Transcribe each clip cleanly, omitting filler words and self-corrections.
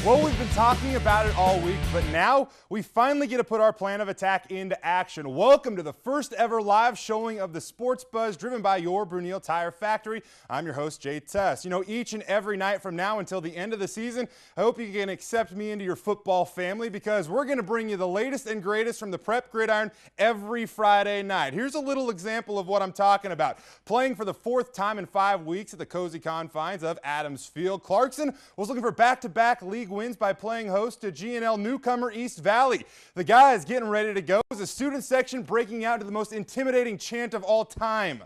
Well, we've been talking about it all week, but now we finally get to put our plan of attack into action. Welcome to the first ever live showing of the Sports Buzz driven by your Brunel Tire Factory. I'm your host, Jay Tess. You know, each and every night from now until the end of the season, I hope you can accept me into your football family because we're going to bring you the latest and greatest from the Prep Gridiron every Friday night. Here's a little example of what I'm talking about. Playing for the fourth time in 5 weeks at the cozy confines of Adams Field, Clarkson was looking for back-to-back league wins by playing host to GNL newcomer East Valley. The guys getting ready to go as the student section breaking out into the most intimidating chant of all time.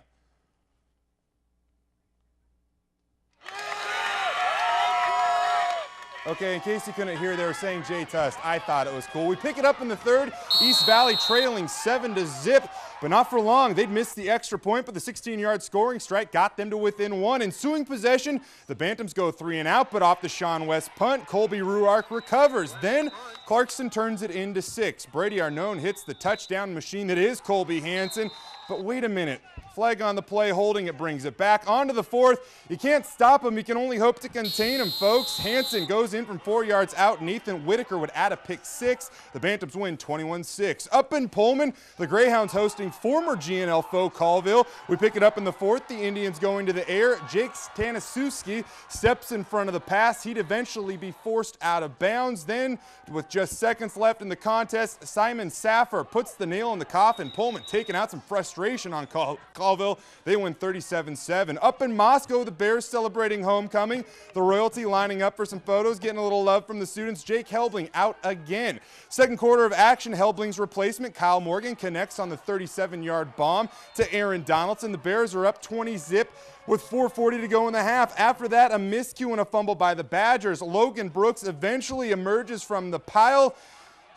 Okay, in case you couldn't hear, they were saying Jay Tust. I thought it was cool. We pick it up in the third. East Valley trailing 7-0, but not for long. They'd missed the extra point, but the 16-yard scoring strike got them to within one. Ensuing possession, the Bantams go 3 and out, but off the Sean West punt, Colby Ruark recovers. Then Clarkson turns it into 6. Brady Arnone hits the touchdown machine that is Colby Hansen. But wait a minute. Flag on the play, holding it, brings it back onto the fourth. You can't stop him. You can only hope to contain him, folks. Hansen goes in from 4 yards out, and Ethan Whitaker would add a pick 6. The Bantams win 21-6. Up in Pullman, the Greyhounds hosting former GNL foe Colville. We pick it up in the fourth. The Indians going to the air. Jake Stanisiewski steps in front of the pass. He'd eventually be forced out of bounds. Then, with just seconds left in the contest, Simon Saffer puts the nail in the coffin. Pullman taking out some frustration on Colville. They win 37-7. Up in Moscow, the Bears celebrating homecoming. The royalty lining up for some photos, getting a little love from the students. Jake Helbling out again. Second quarter of action, Helbling's replacement, Kyle Morgan, connects on the 37-yard bomb to Aaron Donaldson. The Bears are up 20-0 with 4:40 to go in the half. After that, a miscue and a fumble by the Badgers. Logan Brooks eventually emerges from the pile.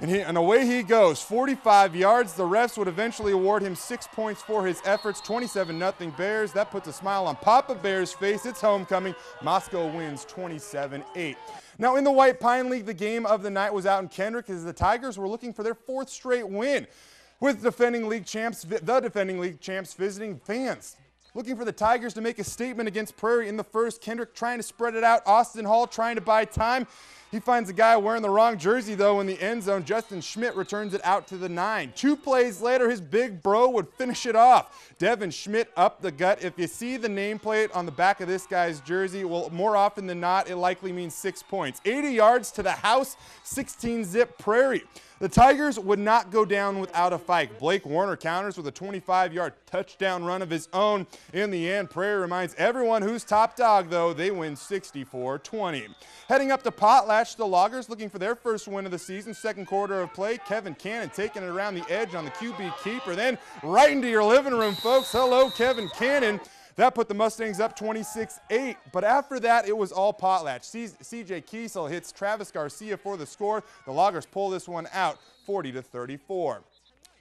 And away he goes, 45 yards. The refs would eventually award him 6 points for his efforts, 27-0 Bears. That puts a smile on Papa Bear's face. It's homecoming. Moscow wins 27-8. Now in the White Pine League, the game of the night was out in Kendrick as the Tigers were looking for their 4th straight win. With the defending league champs visiting fans. Looking for the Tigers to make a statement against Prairie in the first. Kendrick trying to spread it out. Austin Hall trying to buy time. He finds a guy wearing the wrong jersey, though, in the end zone. Justin Schmidt returns it out to the 9. 2 plays later, his big bro would finish it off. Devin Schmidt up the gut. If you see the nameplate on the back of this guy's jersey, well, more often than not, it likely means 6 points. 80 yards to the house, 16-0 Prairie. The Tigers would not go down without a fight. Blake Warner counters with a 25-yard touchdown run of his own. In the end, Prairie reminds everyone who's top dog, though. They win 64-20. Heading up to Potlatch, the Loggers looking for their first win of the season. Second quarter of play, Kevin Cannon taking it around the edge on the QB keeper. Then right into your living room, folks. Hello, Kevin Cannon. That put the Mustangs up 26-8, but after that, it was all Potlatch. C.J. Kiesel hits Travis Garcia for the score. The Loggers pull this one out 40-34.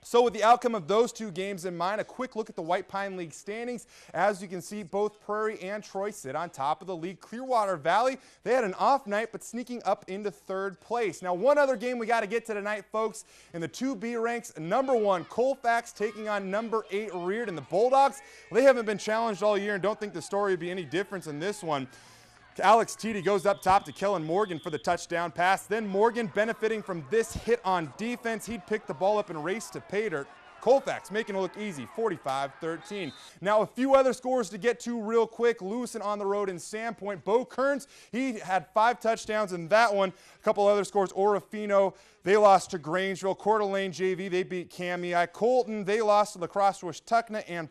So with the outcome of those 2 games in mind, a quick look at the White Pine League standings. As you can see, both Prairie and Troy sit on top of the league. Clearwater Valley, they had an off night, but sneaking up into 3rd place. Now, one other game we got to get to tonight, folks. In the 2B ranks, number 1, Colfax taking on number 8, Reardon. The Bulldogs, they haven't been challenged all year and don't think the story would be any different in this one. Alex Teedy goes up top to Kellen Morgan for the touchdown pass. Then Morgan, benefiting from this hit on defense, he'd pick the ball up and race to pay dirt. Colfax making it look easy, 45-13. Now a few other scores to get to real quick. Lewison on the road in Sandpoint. Bo Kearns, he had 5 touchdowns in that one. A couple other scores, Orofino, they lost to Grangeville. Coeur d'Alene JV, they beat Cami. Colton, they lost to La Crosse Tuckna, and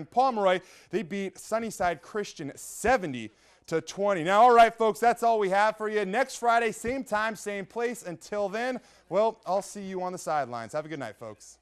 Pomeroy, they beat Sunnyside Christian 70-20. Now, all right, folks, that's all we have for you. Next Friday, same time, same place. Until then, well, I'll see you on the sidelines. Have a good night, folks.